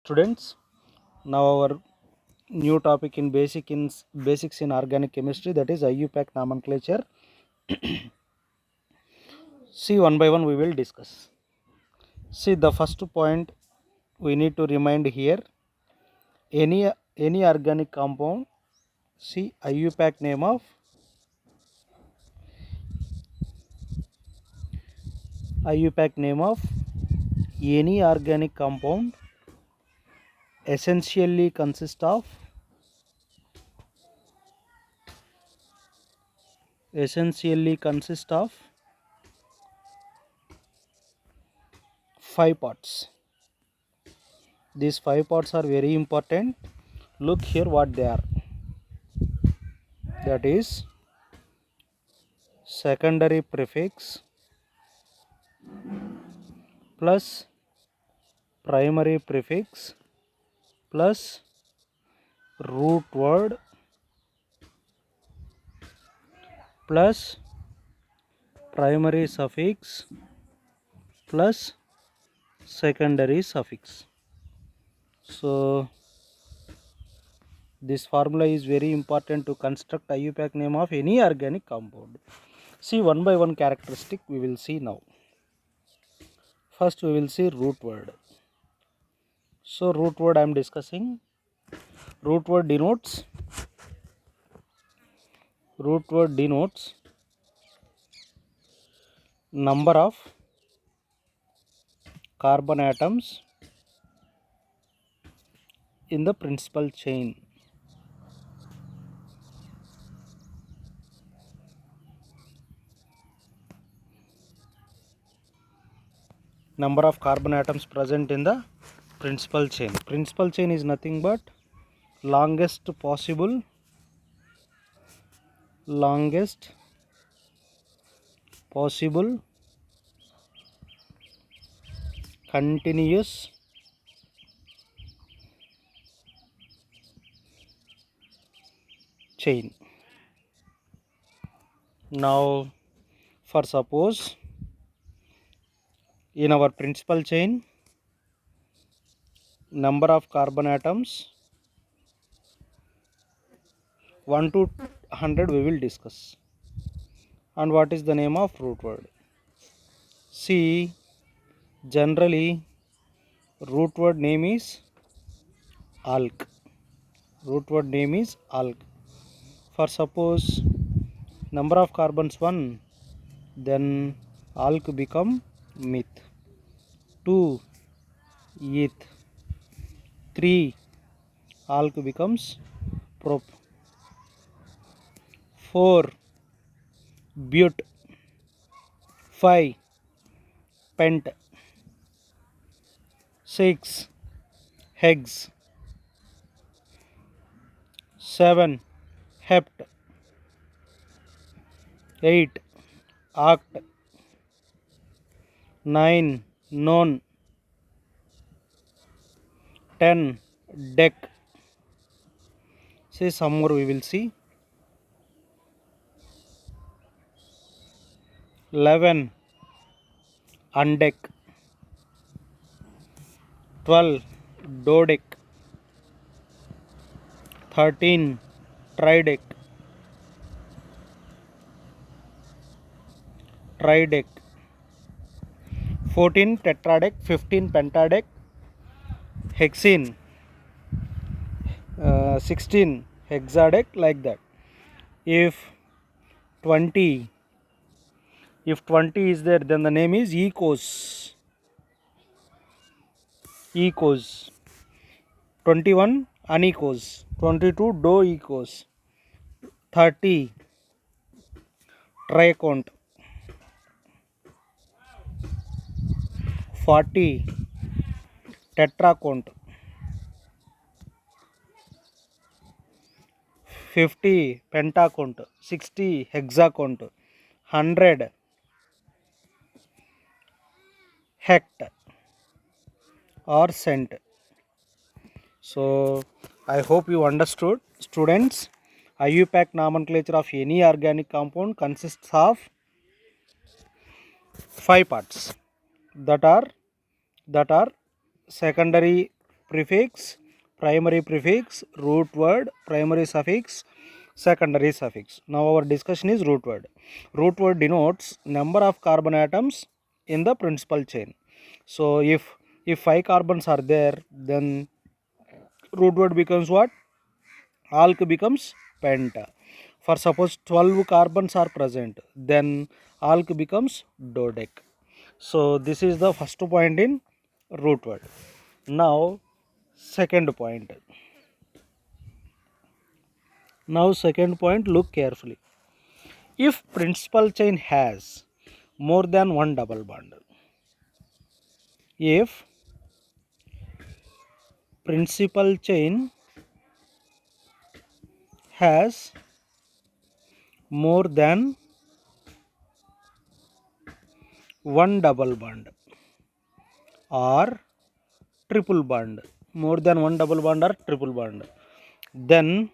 Students, now our new topic in basics in organic chemistry, that is IUPAC nomenclature. See, one by one we will discuss. See, the first point we need to remind here, any organic compound. See, IUPAC name of any organic compound essentially consists of 5 parts. These 5 parts are very important. Look here what they are. That is secondary prefix plus primary prefix plus root word plus primary suffix plus secondary suffix. So this formula is very important to construct IUPAC name of any organic compound. See, one by one characteristic we will see now. First we will see root word. So root word I am discussing. Root word denotes number of carbon atoms in the principal chain. Number of carbon atoms present in the principal chain. Principal chain is nothing but longest possible continuous chain. Now, for suppose in our principal chain, number of carbon atoms 1 to 100 we will discuss. And what is the name of root word? See, generally root word name is alk. For suppose number of carbons 1, then alk become meth. 2, eth. 3, alk becomes prop. 4, but. 5, pent. 6, hex. 7, hept. 8, oct. 9, non. 10, dec. Say some more we will see. 11, undec. 12, dodec. 13, tridec. 14, tetradec. 15, pentadec. Hexene. 16, hexadec, like that. If 20 is there, then the name is ecos. 21, anicos. 22, doecos. 30, tricont. 40, tetracont. 50, pentacont. 60, hexacont. 100, hect or cent. So I hope you understood, students. IUPAC nomenclature of any organic compound consists of 5 parts, that are secondary prefix, primary prefix, root word, primary suffix, secondary suffix. Now our discussion is root word. Root word denotes number of carbon atoms in the principal chain. So if 5 carbons are there, then root word becomes what? Alk becomes penta. For suppose 12 carbons are present, then alk becomes dodec. So this is the first point in root word. Now second point. Look carefully. If principal chain has more than one double bond, if principal chain has more than one double bond or triple bond, more than one double bond or triple bond, then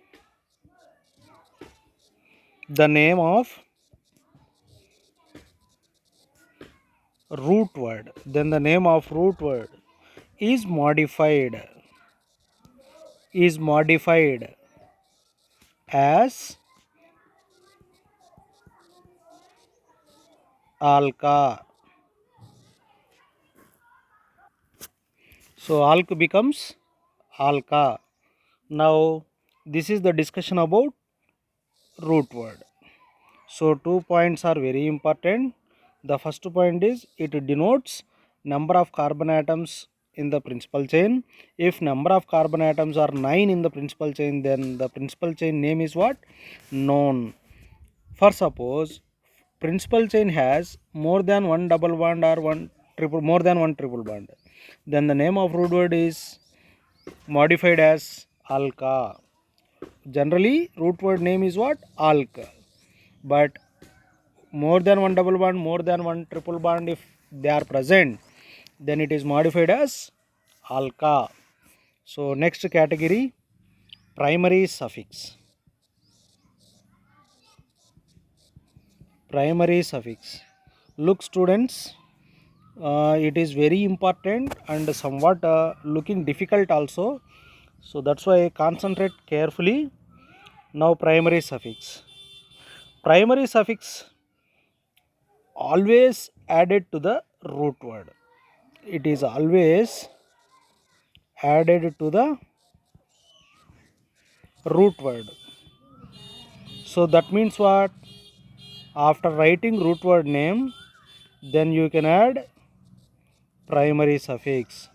the name of root word, is modified as alka. So alk becomes alka. Now this is the discussion about root word. So 2 points are very important. The first point is it denotes number of carbon atoms in the principal chain. If number of carbon atoms are 9 in the principal chain, then the principal chain name is what? Known. For suppose principal chain has more than one double bond or more than one triple bond, then the name of root word is modified as alka. Generally root word name is what? Alk. But more than one double bond, more than one triple bond, if they are present, then it is modified as alka. So next category, primary suffix. Primary suffix. Look students, it is very important and somewhat looking difficult also. So that's why concentrate carefully. Now primary suffix. Primary suffix always added to the root word. It is always added to the root word. So that means what? After writing root word name, then you can add primary suffix.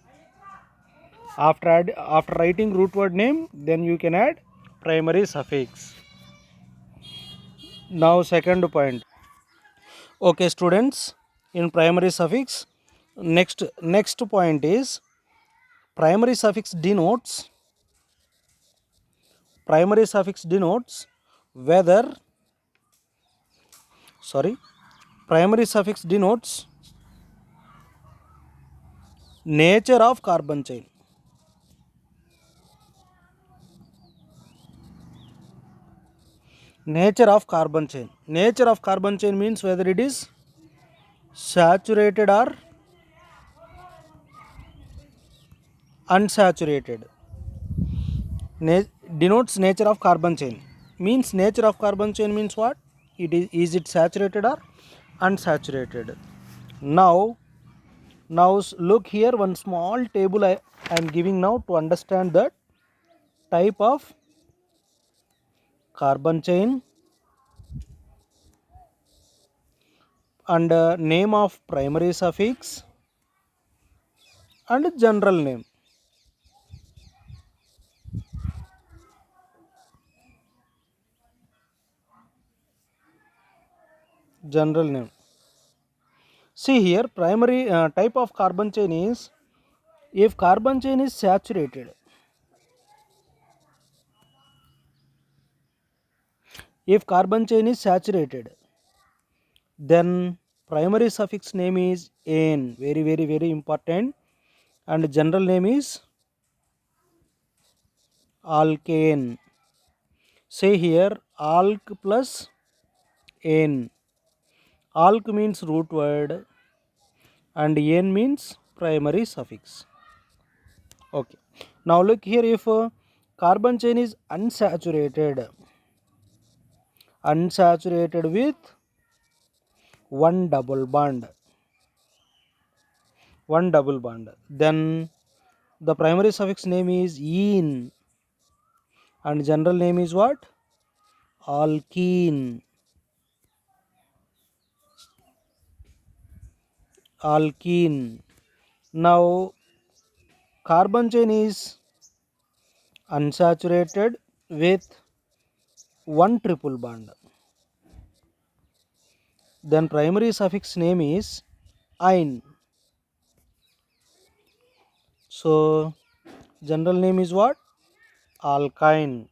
After writing root word name, then you can add primary suffix. Now second point. Okay students, in primary suffix, next point is primary suffix denotes whether primary suffix denotes nature of carbon chain. Nature of carbon chain. Nature of carbon chain means whether it is saturated or unsaturated. Denotes nature of carbon chain. Means nature of carbon chain means what? Is it saturated or unsaturated? Now look here, one small table I am giving now to understand the type of carbon chain and name of primary suffix and general name. General name. See here, primary type of carbon chain is if carbon chain is saturated. If carbon chain is saturated, then primary suffix name is ane. Very, very, very important. And general name is alkane. Say here alk plus ane. Alk means root word and ane means primary suffix. Okay. Now look here, if carbon chain is unsaturated with one double bond, then the primary suffix name is ene and general name is what? Alkene. Now carbon chain is unsaturated with one triple bond, then primary suffix name is ine. So general name is what? Alkyne.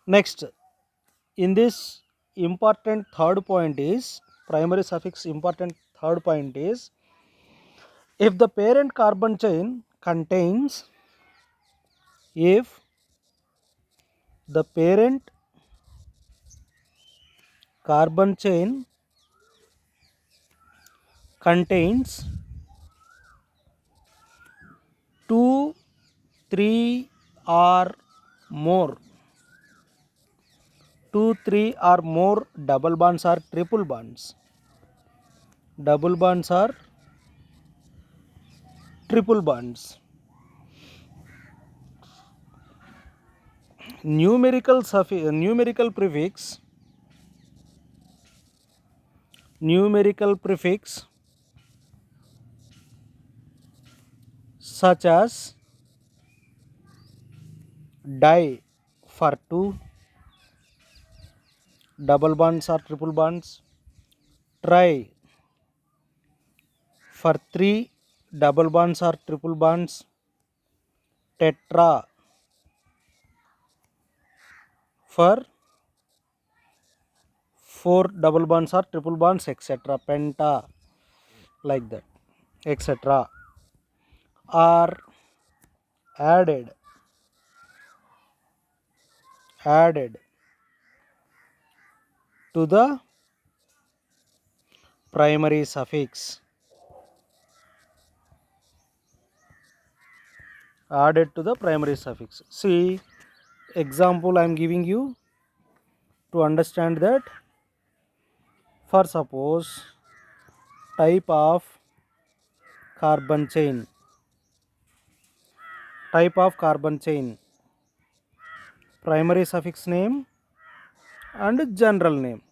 Next, in this important third point is primary suffix important third point is, if the parent carbon chain contains, if the parent carbon chain contains 2, 3 or more, 2, 3 or more double bonds or triple bonds, or triple bonds, numerical prefix such as di for 2 double bonds or triple bonds, tri for 3 double bonds or triple bonds, tetra for 4 double bonds or triple bonds, etc., penta, like that, etc., are added to the primary suffix, See, example I am giving you to understand that. For suppose type of carbon chain, primary suffix name and general name.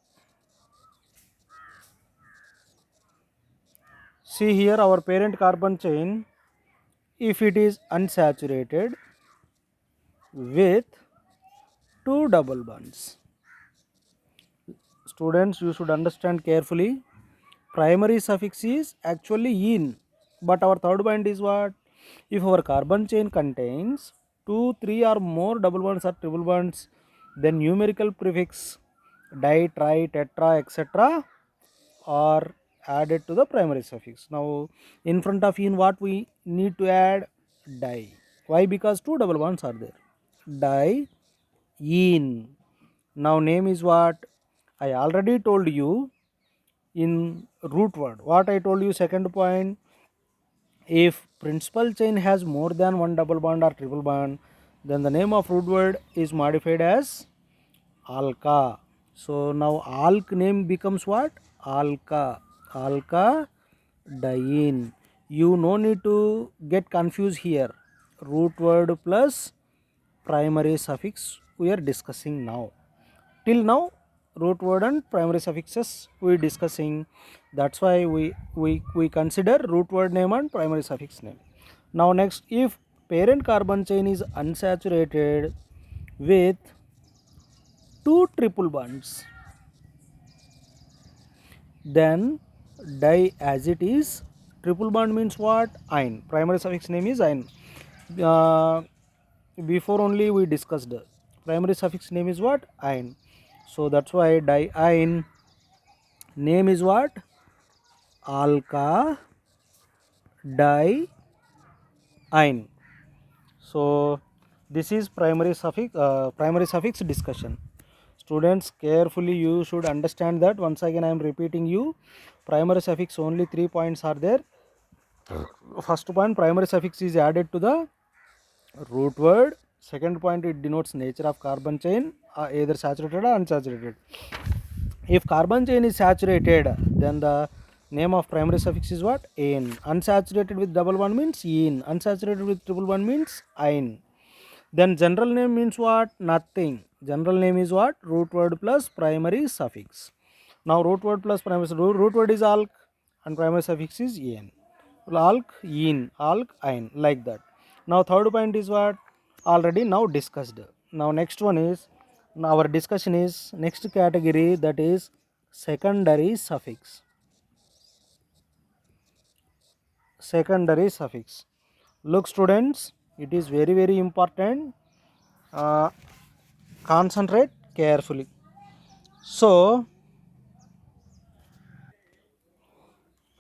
See here, our parent carbon chain, if it is unsaturated with 2 double bonds. Students, you should understand carefully. Primary suffix is actually ene, but our third point is what? If our carbon chain contains 2, 3 or more double bonds or triple bonds, then numerical prefix di, tri, tetra, etc. are added to the primary suffix. Now in front of ene, what we need to add? Di. Why? Because 2 double bonds are there. Di, ene. Now name is what? I already told you in root word. What I told you, second point, if principal chain has more than one double bond or triple bond, then the name of root word is modified as alka. So now alk name becomes what? Alka diene. You no need to get confused here. Root word plus primary suffix we are discussing now. Till now root word and primary suffixes we discussing. That's why we consider root word name and primary suffix name. Now next, if parent carbon chain is unsaturated with 2 triple bonds, then di as it is. Triple bond means what? Ine. Primary suffix name is ine. Before only we discussed primary suffix name is what? Ine. So that's why diene name is what? Alka diene. So this is primary suffix discussion. Students, carefully you should understand that. Once again I am repeating you, primary suffix only 3 points are there. First point, primary suffix is added to the root word. Second point, it denotes nature of carbon chain, either saturated or unsaturated. If carbon chain is saturated, then the name of primary suffix is what? Ane. Unsaturated with double one means ene. Unsaturated with triple one means ine. Then general name means what? Nothing. General name is what? Root word plus primary suffix. Now root word plus primary root word is alk and primary suffix is en. Alk, ene, alk, ine, like that. Now third point is what? Already now discussed. Now next one is, our discussion is next category, that is secondary suffix. Secondary suffix. Look students, it is very important. Uh, Concentrate carefully. So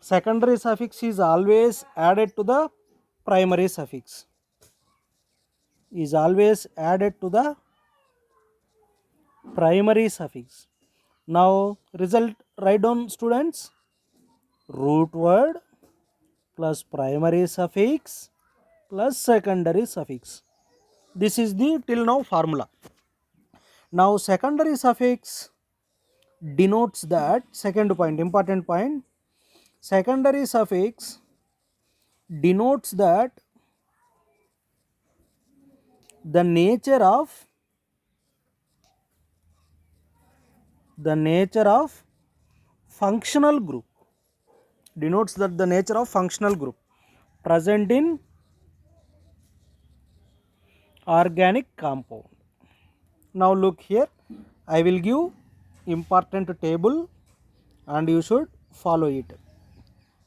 secondary suffix is always added to the primary suffix. Is always added to the primary suffix. Now result, write down students. Root word plus primary suffix plus secondary suffix. This is the till now formula. Now secondary suffix denotes that, second point, important point, secondary suffix denotes that the nature of functional group, denotes that the nature of functional group present in organic compound. Now look here, I will give important table and you should follow it.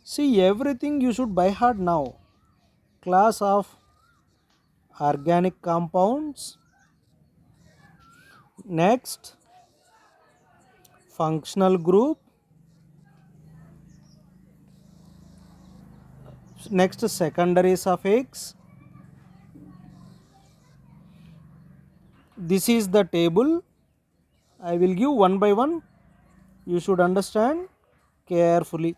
See, everything you should by heart now. Class of organic compounds, next functional group, next secondary suffix. This is the table, I will give one by one, you should understand carefully.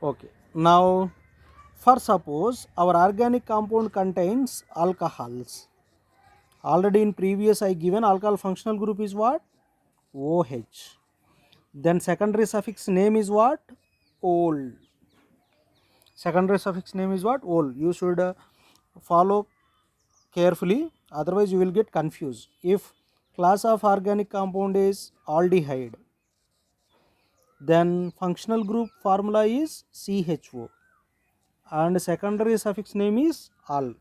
Okay, now for suppose our organic compound contains alcohols. Already in previous I given alcohol functional group is what? OH. Then secondary suffix name is what? Ol. Secondary suffix name is what? Ol. You should follow carefully, otherwise you will get confused. If class of organic compound is aldehyde, then functional group formula is CHO and secondary suffix name is al.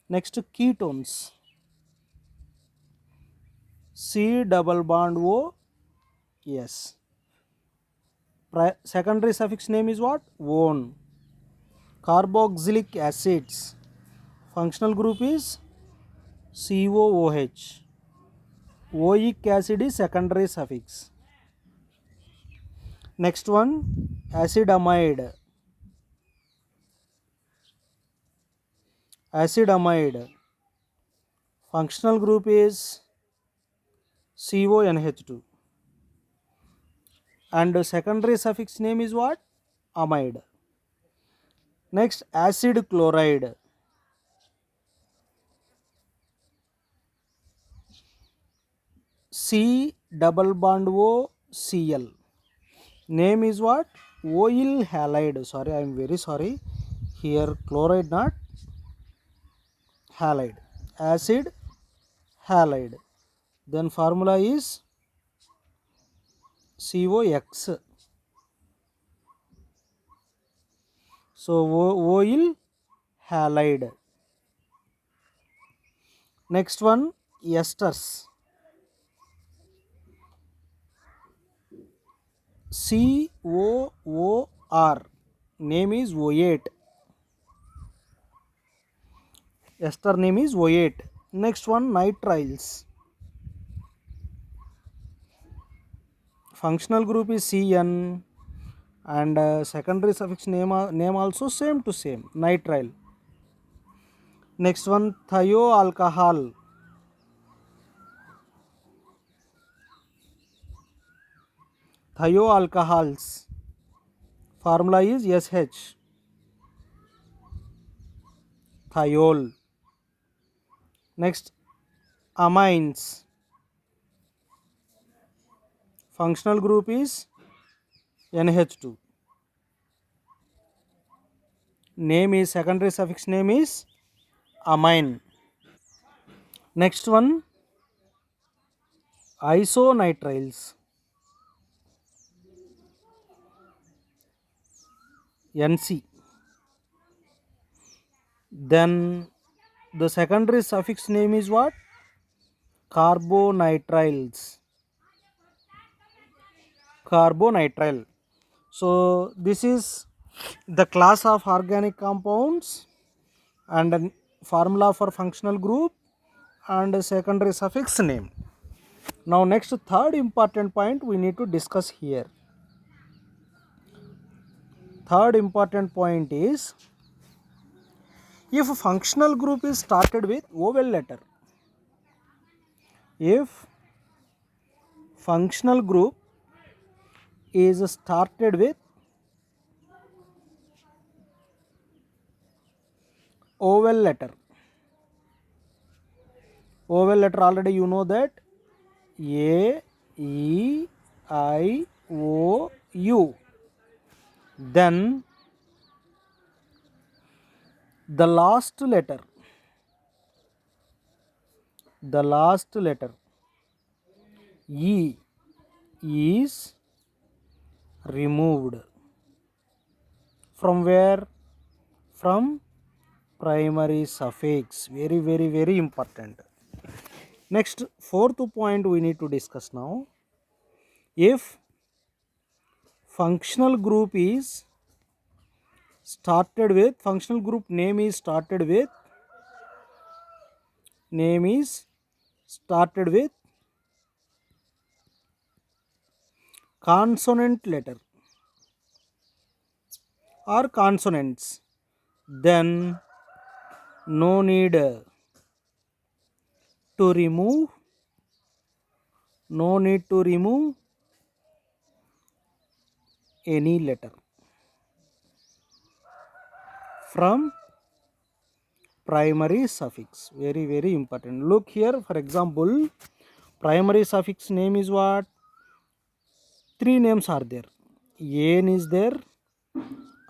Next ketones, C double bond O S. Secondary suffix name is what? One. Carboxylic acids, functional group is COOH. Oic acid is secondary suffix. Next one, acidamide. Acidamide, functional group is CONH2 and secondary suffix name is what? Amide. Next, acid chloride. C double bond O Cl. Name is what? Oil halide. Sorry, I am very sorry. Here chloride, not halide. Acid halide. Then formula is COX. So oil halide. Next one, esters. COOR. Name is O8. Ester name is O8. Next one, nitriles. Functional group is CN and secondary suffix name also same to same, nitrile. Next one, thioalcohol. Thioalcohols. Formula is SH. Thiol. Next, amines. Functional group is NH2. Name is, secondary suffix name is amine. Next one, isonitriles. NC. Then the secondary suffix name is what? Carbonitriles. Carbonitrile. So this is the class of organic compounds and a formula for functional group and a secondary suffix name. Now next, third important point we need to discuss here. Third important point is, if functional group is started with vowel letter, if functional group is started with vowel letter, vowel letter already you know that A, E, I, O, U. Then the last letter E is removed. From where? From primary suffix. Very, very, very important. Next, fourth point we need to discuss now. If functional group is started with, functional group name is started with consonant letter or consonants, then no need to remove any letter from primary suffix. Very, very important. Look here, for example, primary suffix name is what? Three names are there. An is there,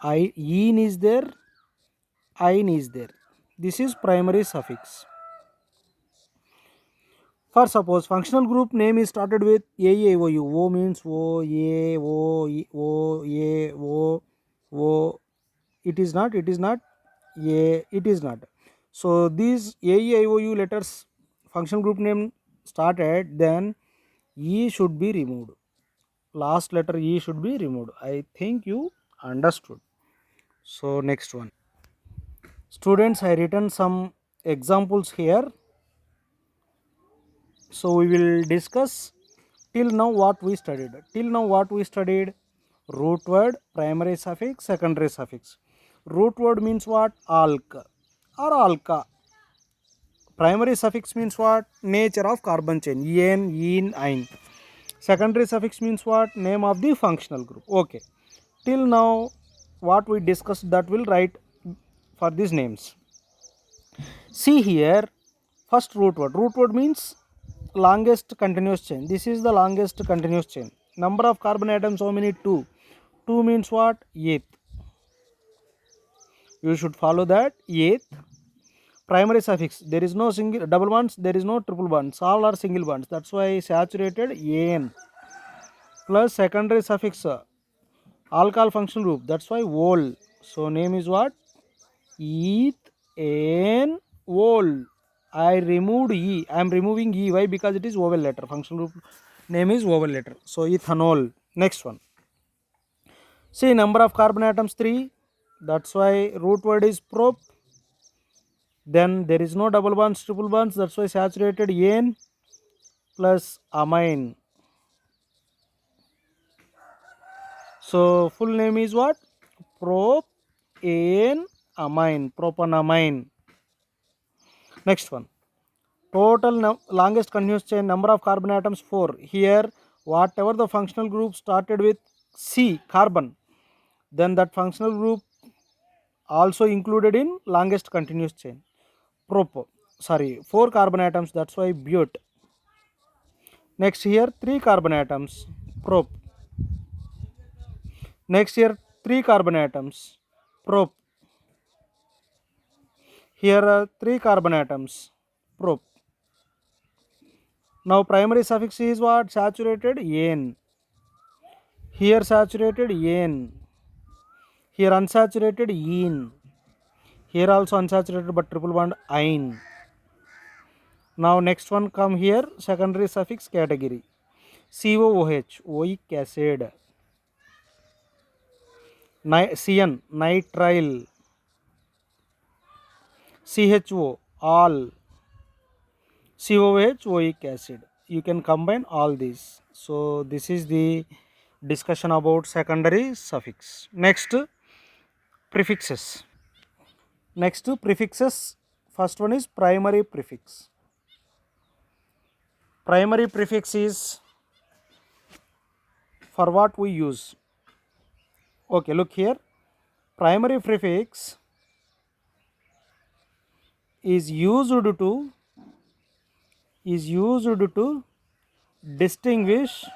in is there, ein is there. This is primary suffix. For suppose functional group name is started with A, E, O, U. O means O, A, O, E, O, A, O, O. It is not, A, it is not. So these A, E, I, O, U letters, functional group name started, then E should be removed. Last letter E should be removed. I think you understood. So next one. Students, I written some examples here. So we will discuss till now what we studied. Root word, primary suffix, secondary suffix. Root word means what? Alk or alka. Primary suffix means what? Nature of carbon chain. En, yin, ein. Secondary suffix means what? Name of the functional group. Okay. Till now what we discussed, that will write for these names. See here, first root word. Root word means longest continuous chain. This is the longest continuous chain. Number of carbon atoms, how many? 2. 2 means what? Eighth. You should follow that. Eighth. Primary suffix, there is no single double bonds, there is no triple bonds, all are single bonds. That's why saturated an. Plus secondary suffix, alkyl functional group. That's why vol. So name is what? Eth an vol. I removed E. I am removing E. Why? Because it is vowel letter. Functional group name is vowel letter. So ethanol. Next one. See, number of carbon atoms 3. That's why root word is prop. Then there is no double bonds, triple bonds. That's why saturated N plus amine. So full name is what? Propane amine. Propanamine. Next one. Total longest continuous chain, number of carbon atoms 4. Here whatever the functional group started with C, carbon, then that functional group also included in longest continuous chain. Prop, sorry, 4 carbon atoms, that's why but. Next here 3 carbon atoms, prop. Next here 3 carbon atoms, prop. Here are 3 carbon atoms, prop. Now primary suffix is what? Saturated N. Here saturated N. Here unsaturated in. Here also unsaturated but triple bond ein. Now next one come here, secondary suffix category. COOH, oic acid. CN, nitrile. CHO, all. COH, oic acid. You can combine all these. So this is the discussion about secondary suffix. Next, prefixes. Next, prefixes. First one is primary prefix. Primary prefix is for what we use. Okay, look here. Primary prefix is used to distinguish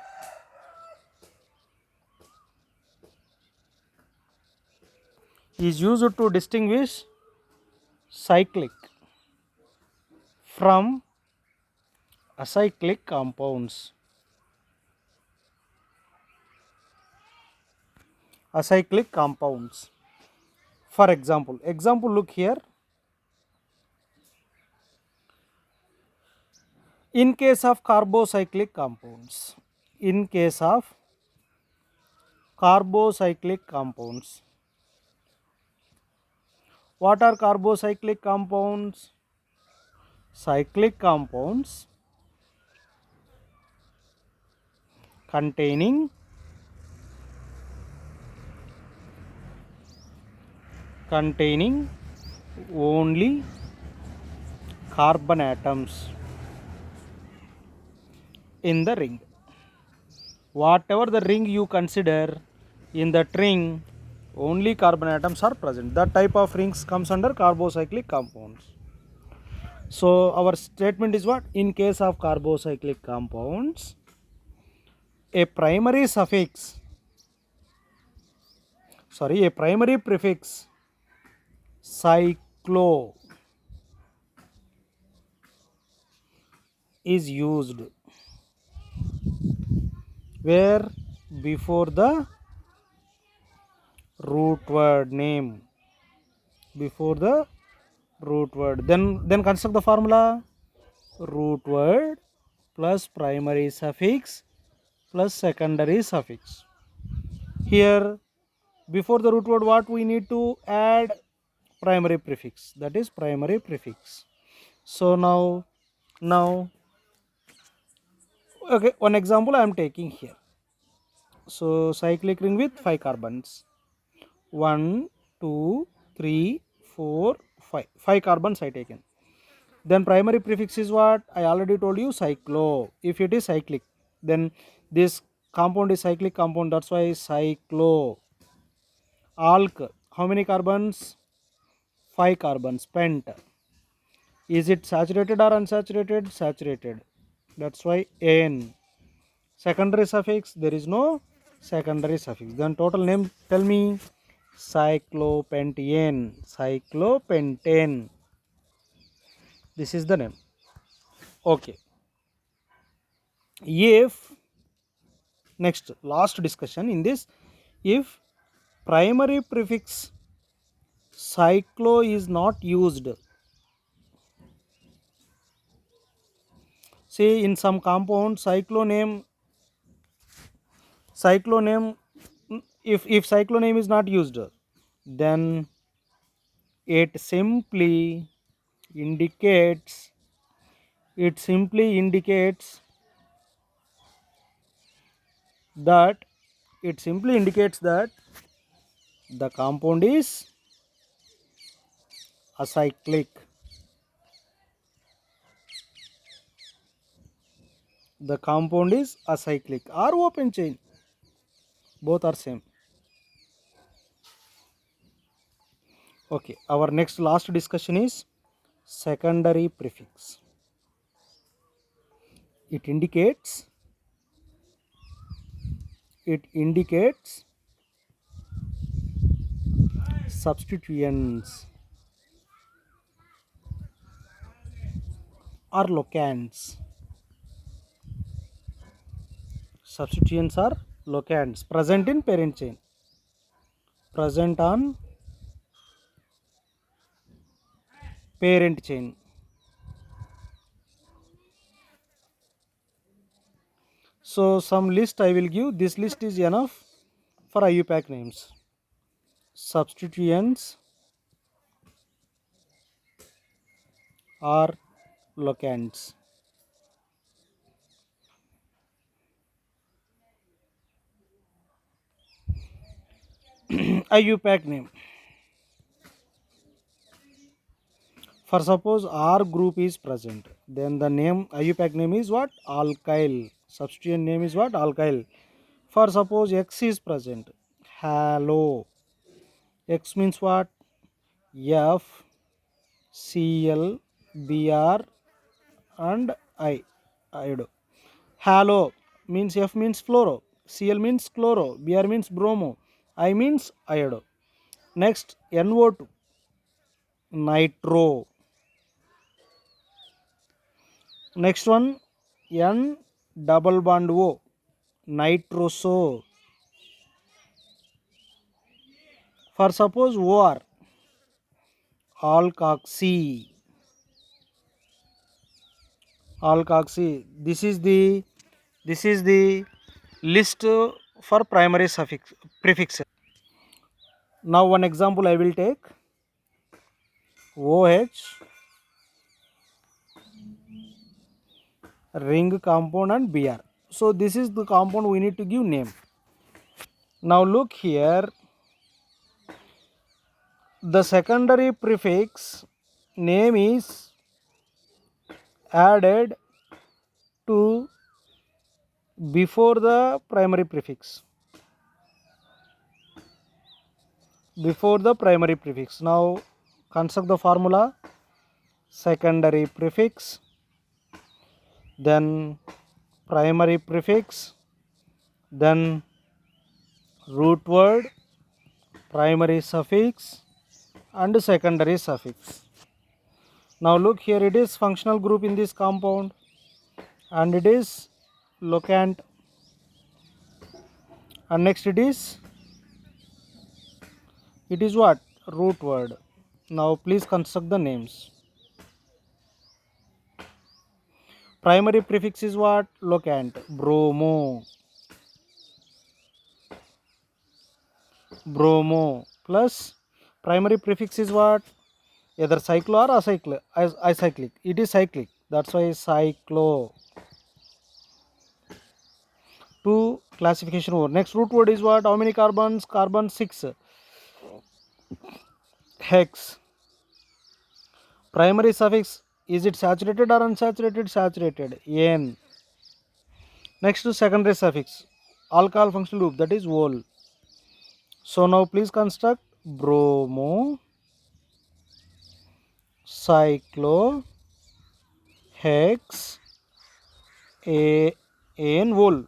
cyclic from acyclic compounds. Acyclic compounds. For example, look here. In case of carbocyclic compounds, what are carbocyclic compounds? Cyclic compounds containing only carbon atoms in the ring. Whatever the ring you consider, in that ring only carbon atoms are present. That type of rings comes under carbocyclic compounds. So our statement is what? In case of carbocyclic compounds, a primary prefix cyclo is used where? Before the root word name. Then construct the formula. Root word plus primary suffix plus secondary suffix. Here before the root word what we need to add? Primary prefix, that is primary prefix. So now okay, one example I am taking here. So cyclic ring with 5 carbons, 1 2 3 4 5, 5 carbons I taken. Then primary prefix is what? I already told you, cyclo. If it is cyclic, then this compound is cyclic compound, that's why cyclo. Alk, how many carbons? 5 carbons, pent. Is it saturated or unsaturated? Saturated, that's why N. Secondary suffix, there is no secondary suffix. Then total name, tell me. Cyclopentane. This is the name. Okay. If next last discussion in this, if primary prefix cyclo is not used, say in some compound cyclo name, if cyclo name is not used, then it simply indicates that the compound is acyclic. The compound is acyclic or open chain. Both are same. Okay, our next last discussion is secondary prefix. It indicates substituents or locants. Substituents are locants present in parent chain. Present on parent chain. So some list I will give. This list is enough for IUPAC names. Substituents are locants. IUPAC name. For suppose R group is present, then the name IUPAC name is what? Alkyl. Substituent name is what? Alkyl. For suppose X is present, halo. X means what? F, Cl, Br and I. Iodo. Halo means F means fluoro, Cl means chloro, Br means bromo, I means iodo. Next NO2, nitro. Next one N double bond O, nitroso. For suppose OR, alkoxy. Alkoxy. This is the list for primary suffix prefixes. Now one example I will take. OH, ring compound and Br. So this is the compound we need to give name. Now look here, the secondary prefix name is added to before the primary prefix. Before the primary prefix. Now construct the formula. Secondary prefix, then primary prefix, then root word, primary suffix and secondary suffix. Now look here, it is functional group in this compound and it is locant, and next it is what? Root word. Now please construct the names. Primary prefix is what? Locant, bromo. Bromo plus primary prefix is what? Either cyclo or acyclic. It is cyclic, that's why cyclo. Two classification over. Next root word is what? How many carbons? Carbon 6. Hex. Primary suffix, is it saturated or unsaturated? Saturated. N. Next to secondary suffix, alcohol functional group, that is vol. So now please construct bromo, cyclo, hex, an, vol.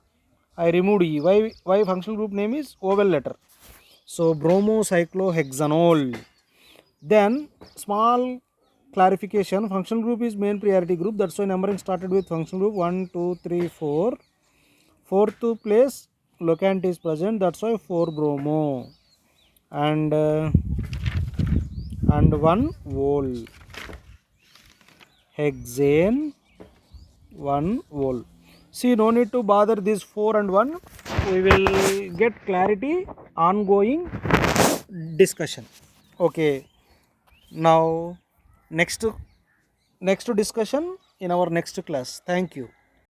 I removed E. Why functional group name is oval letter. So bromocyclohexanol. Then small clarification, functional group is main priority group, that's why numbering started with functional group 1, 2, 3, 4. Fourth place locant is present, that's why 4 bromo and 1 vol. Hexane, 1 vol. See, no need to bother this 4 and 1. We will get clarity ongoing discussion. Okay. Now next discussion in our next class. Thank you.